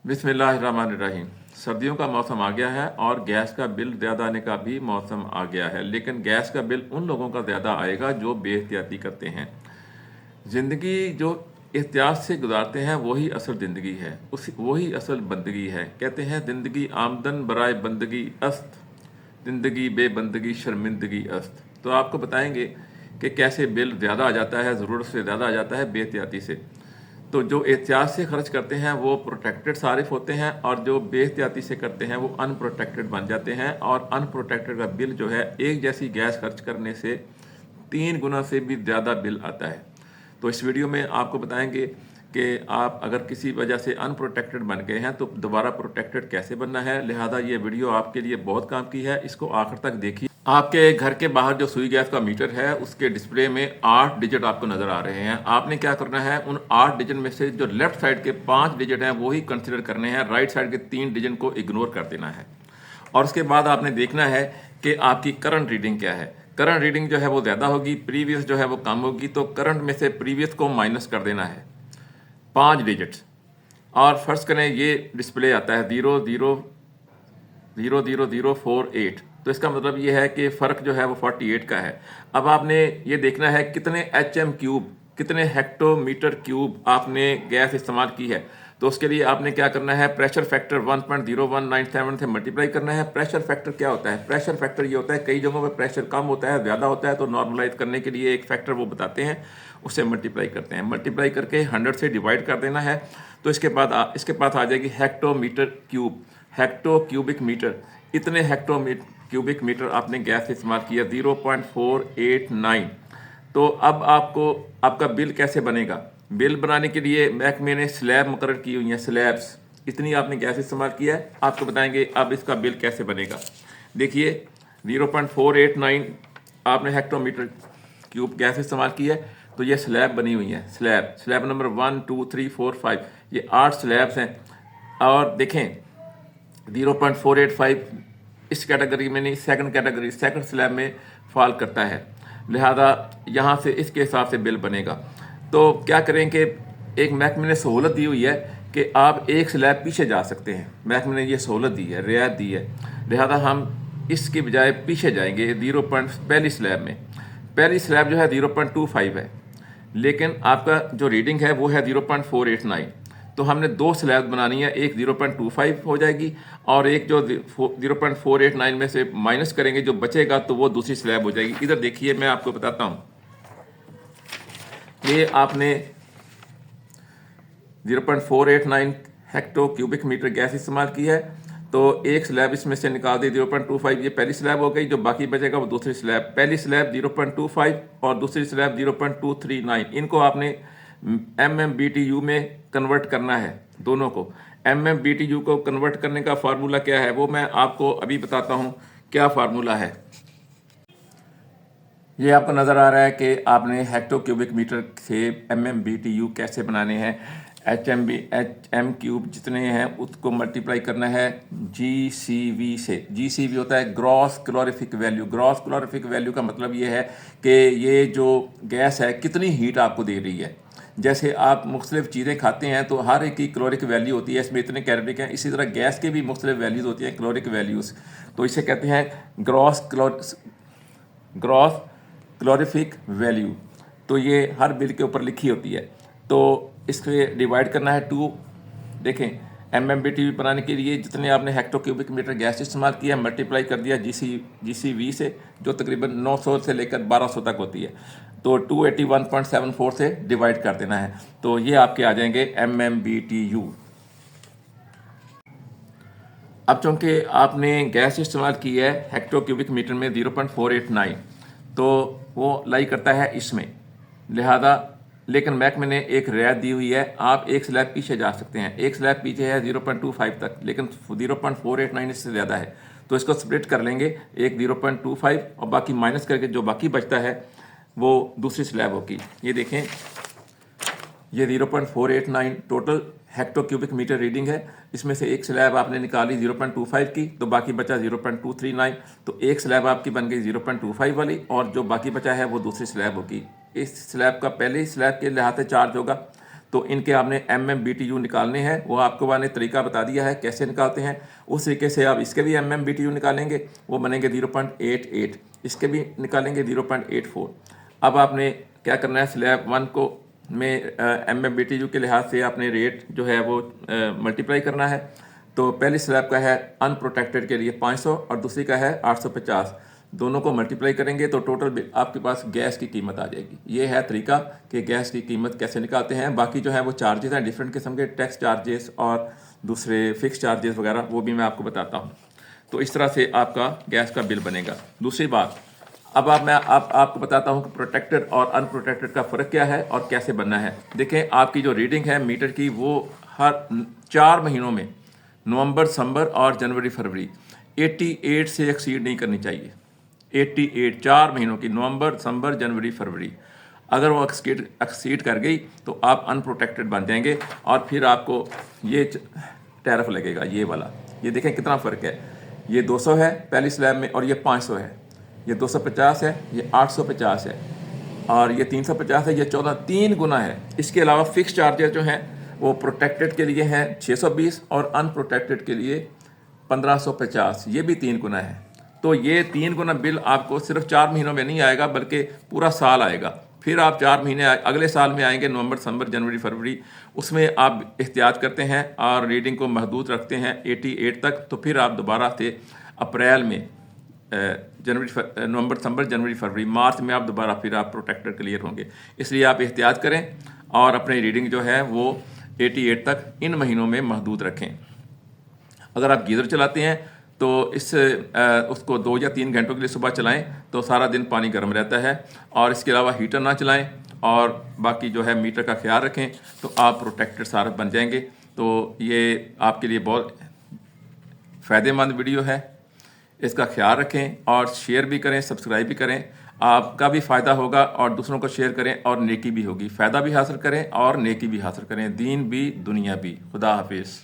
बिस्मिल्लाहिर्रहमानिर्रहीम। सर्दियों का मौसम आ गया है और गैस का बिल ज़्यादा आने का भी मौसम आ गया है, लेकिन गैस का बिल उन लोगों का ज़्यादा आएगा जो बेहतियाती करते हैं। ज़िंदगी जो एहतियात से गुजारते हैं वही असल ज़िंदगी है, उस वही असल बंदगी है। कहते हैं ज़िंदगी आमदन बराए बंदगी अस्त, ज़िंदगी बेबंदगी शर्मिंदगी अस्त। तो आपको बताएंगे कि कैसे बिल ज़्यादा आ जाता है, ज़रूरत से ज़्यादा आ जाता है बेहतियाती से। तो जो एहतियात से खर्च करते हैं वो प्रोटेक्टेड सारिफ होते हैं, और जो बेहतियाती से करते हैं वो अनप्रोटेक्टेड बन जाते हैं। और अनप्रोटेक्टेड का बिल जो है एक जैसी गैस खर्च करने से 3 गुना से भी ज़्यादा बिल आता है। तो इस वीडियो में आपको बताएंगे कि आप अगर किसी वजह से अनप्रोटेक्टेड बन गए हैं तो दोबारा प्रोटेक्टेड कैसे बनना है। लिहाजा ये वीडियो आपके लिए बहुत काम की है, इसको आखिर तक देखिए। आपके घर के बाहर जो सुई गैस का मीटर है उसके डिस्प्ले में 8 डिजिट आपको नज़र आ रहे हैं। आपने क्या करना है, उन 8 डिजिट में से जो लेफ्ट साइड के 5 डिजिट हैं वही कंसिडर करने हैं, राइट साइड के 3 डिजिट को इग्नोर कर देना है। और उसके बाद आपने देखना है कि आपकी करंट रीडिंग क्या है। करंट रीडिंग जो है वो ज़्यादा होगी, प्रीवियस जो है वो कम होगी, तो करंट में से प्रीवियस को माइनस कर देना है 5 डिजिट्स। और फर्स्ट करें ये डिस्प्ले आता है 0000048, तो इसका मतलब ये है कि फ़र्क जो है वो 48 का है। अब आपने ये देखना है कितने HM³ कितने हेक्टोमीटर क्यूब आपने गैस इस्तेमाल की है। तो उसके लिए आपने क्या करना है, प्रेशर फैक्टर 1.0197 से मल्टीप्लाई करना है। प्रेशर फैक्टर क्या होता है, प्रेशर फैक्टर ये होता है, कई जगहों पर प्रेशर कम होता है, ज़्यादा होता है, तो नॉर्मलाइज करने के लिए एक फैक्टर वो बताते हैं, उससे मल्टीप्लाई करते हैं। मल्टीप्लाई करके 100 से डिवाइड कर देना है। तो इसके पास आ जाएगी hectometre cube, hecto cubic metre. इतने क्यूबिक मीटर आपने गैस इस्तेमाल किया 0.489। तो अब आपका बिल कैसे बनेगा। बिल बनाने के लिए महकमे ने स्लैब मुकर्रर की हुई हैं, स्लैब्स। इतनी आपने गैस इस्तेमाल किया है, आपको बताएंगे अब इसका बिल कैसे बनेगा। देखिए 0.489 आपने हेक्टोमीटर क्यूब गैस इस्तेमाल की है, तो ये स्लैब बनी हुई है। स्लैब नंबर 1 2 3 4 5, ये 8 स्लैब्स हैं। और देखें 0.485 इस कैटेगरी में नहीं, सेकंड स्लैब में फॉल करता है। लिहाजा यहाँ से इसके हिसाब से बिल बनेगा। तो क्या करें कि एक महकमे ने सहूलत दी हुई है कि आप एक स्लैब पीछे जा सकते हैं। महकमे ने ये सहूलत दी है, रियायत दी है। लिहाजा हम इसके बजाय पीछे जाएंगे पहली स्लैब में। पहली स्लैब जो है 0.25 है, लेकिन आपका जो रीडिंग है वो है 0.489। तो हमने 2 स्लैब बनानी है, एक 0.25 हो जाएगी और एक जो 0.489 में से माइनस करेंगे जो बचेगा तो वो दूसरी स्लैब हो जाएगी। इधर देखिए, मैं आपको बताता हूँ। ये आपने 0.489 हेक्टो क्यूबिक मीटर गैस इस्तेमाल की है, तो एक स्लैब इसमें से निकाल दी 0.25, ये पहली स्लैब हो गई। जो बाकी बचेगा वो दूसरी स्लैब। पहली स्लैब 0.25 और दूसरी स्लैब 0.239। इनको आपने MMBTU में कन्वर्ट करना है, दोनों को। MMBTU को कन्वर्ट करने का फार्मूला क्या है वो मैं आपको अभी बताता हूँ क्या फार्मूला है। ये आपको नज़र आ रहा है कि आपने हेक्टो क्यूबिक मीटर से MMBTU कैसे बनाने हैं। HM³ जितने हैं उसको मल्टीप्लाई करना है GCV से। GCV होता है gross calorific value. Gross calorific value का मतलब ये है कि ये जो गैस है कितनी हीट आपको दे रही है। जैसे आप मुख्तलिफ चीज़ें खाते हैं तो हर एक की कैलोरिक वैल्यू होती है, इसमें इतने कैलोरी हैं। इसी तरह गैस के भी मुख्तलिफ वैल्यूज़ होती हैं, कैलोरिक वैल्यूज़। तो इसे कहते हैं ग्रॉस कैलोरीफिक वैल्यू। तो ये हर बिल के ऊपर लिखी होती है। तो इसके डिवाइड करना है 2। देखें MMBTU बनाने के लिए जितने आपने हेक्टो क्यूबिक मीटर गैस इस्तेमाल किया मल्टीप्लाई कर दिया GCV से, जो तकरीबन 900 से लेकर 1200 तक होती है। तो 281.74 से डिवाइड कर देना है, तो ये आपके आ जाएंगे MMBTU। अब चूँकि आपने गैस इस्तेमाल की है हेक्टो क्यूबिक मीटर में 0.489, तो वो लाई करता है इसमें। लिहाजा लेकिन महकमे ने एक रियायत दी हुई है, आप एक स्लैब पीछे जा सकते हैं। एक स्लैब पीछे है 0.25 तक, लेकिन 0.489 इससे ज़्यादा है। तो इसको स्प्लिट कर लेंगे, एक 0.25 और बाकी माइनस करके जो बाकी बचता है वो दूसरी स्लैब होगी। ये देखें, ये 0.489 total hecto cubic meter reading है। इसमें से एक स्लैब आपने निकाली 0.25 की, तो बाकी बचा 0.239। तो एक स्लैब आपकी बन गई 0.25 वाली, और जो बाकी बचा है वो दूसरी स्लैब होगी। इस स्लैब का पहले स्लैब के लिहाज से चार्ज होगा, तो इनके आपने MMBTU निकालने हैं, वो आपको मैंने तरीका बता दिया है कैसे निकालते हैं। उस तरीके से आप इसके भी MMBTU निकालेंगे, वो बनेंगे 0.88, इसके भी निकालेंगे 0.84। अब आपने क्या करना है, स्लैब 1 को में MMBTU के लिहाज से आपने रेट जो है वो मल्टीप्लाई करना है। तो पहली स्लैब का है अनप्रोटेक्टेड के लिए 500 और दूसरी का है 850, दोनों को मल्टीप्लाई करेंगे तो टोटल आपके पास गैस की कीमत आ जाएगी। ये है तरीका कि गैस की कीमत कैसे निकालते हैं। बाकी जो है वो चार्जेस हैं डिफरेंट किस्म के, टैक्स चार्जेस और दूसरे फिक्स चार्जेस वगैरह, वो भी मैं आपको बताता हूँ। तो इस तरह से आपका गैस का बिल बनेगा। दूसरी बात, अब मैं आपको बताता हूँ कि प्रोटेक्टेड और अनप्रोटेक्टेड का फ़र्क क्या है और कैसे बनना है। देखें, आपकी जो रीडिंग है मीटर की वो हर 4 महीनों में, नवंबर, दिसंबर और जनवरी फरवरी, 88 से एक्सीड नहीं करनी चाहिए। 88 4 महीनों की, नवंबर, दिसंबर, जनवरी, फरवरी, अगर वो एक्सीड कर गई तो आप अनप्रोटेक्टेड बन जाएंगे और फिर आपको ये टैरिफ लगेगा, ये वाला। ये देखें कितना फ़र्क है, ये 200 है पहली स्लैब में और ये 500 है, ये 250 है, ये 850 है और ये 350 है, ये 14, 3 गुना है। इसके अलावा फिक्स चार्जेस जो हैं वो प्रोटेक्टेड के लिए हैं 620 और अनप्रोटेक्टेड के लिए 1550, ये भी 3 गुना है। तो ये 3 गुना बिल आपको सिर्फ 4 महीनों में नहीं आएगा बल्कि पूरा साल आएगा। फिर आप 4 महीने अगले साल में आएंगे, नवंबर, दिसंबर, जनवरी, फरवरी, उसमें आप एहतियात करते हैं और रीडिंग को महदूद रखते हैं 88 तक। तो फिर आप दोबारा से अप्रैल में नवंबर, दिसंबर, जनवरी, फरवरी, मार्च में आप दोबारा फिर आप प्रोटेक्टेड क्लियर होंगे। इसलिए आप एहतियात करें और अपनी रीडिंग जो है वो 88 तक इन महीनों में महदूद रखें। अगर आप गीज़र चलाते हैं तो उसको 2 या 3 घंटों के लिए सुबह चलाएं तो सारा दिन पानी गर्म रहता है। और इसके अलावा हीटर ना चलाएं और बाकी जो है मीटर का ख्याल रखें तो आप प्रोटेक्टेड सारा बन जाएंगे। तो ये आपके लिए बहुत फ़ायदेमंद वीडियो है, इसका ख्याल रखें और शेयर भी करें, सब्सक्राइब भी करें। आपका भी फ़ायदा होगा और दूसरों को शेयर करें और नेकी भी होगी। फ़ायदा भी हासिल करें और नेकी भी हासिल करें, दीन भी दुनिया भी। खुदा हाफिज़।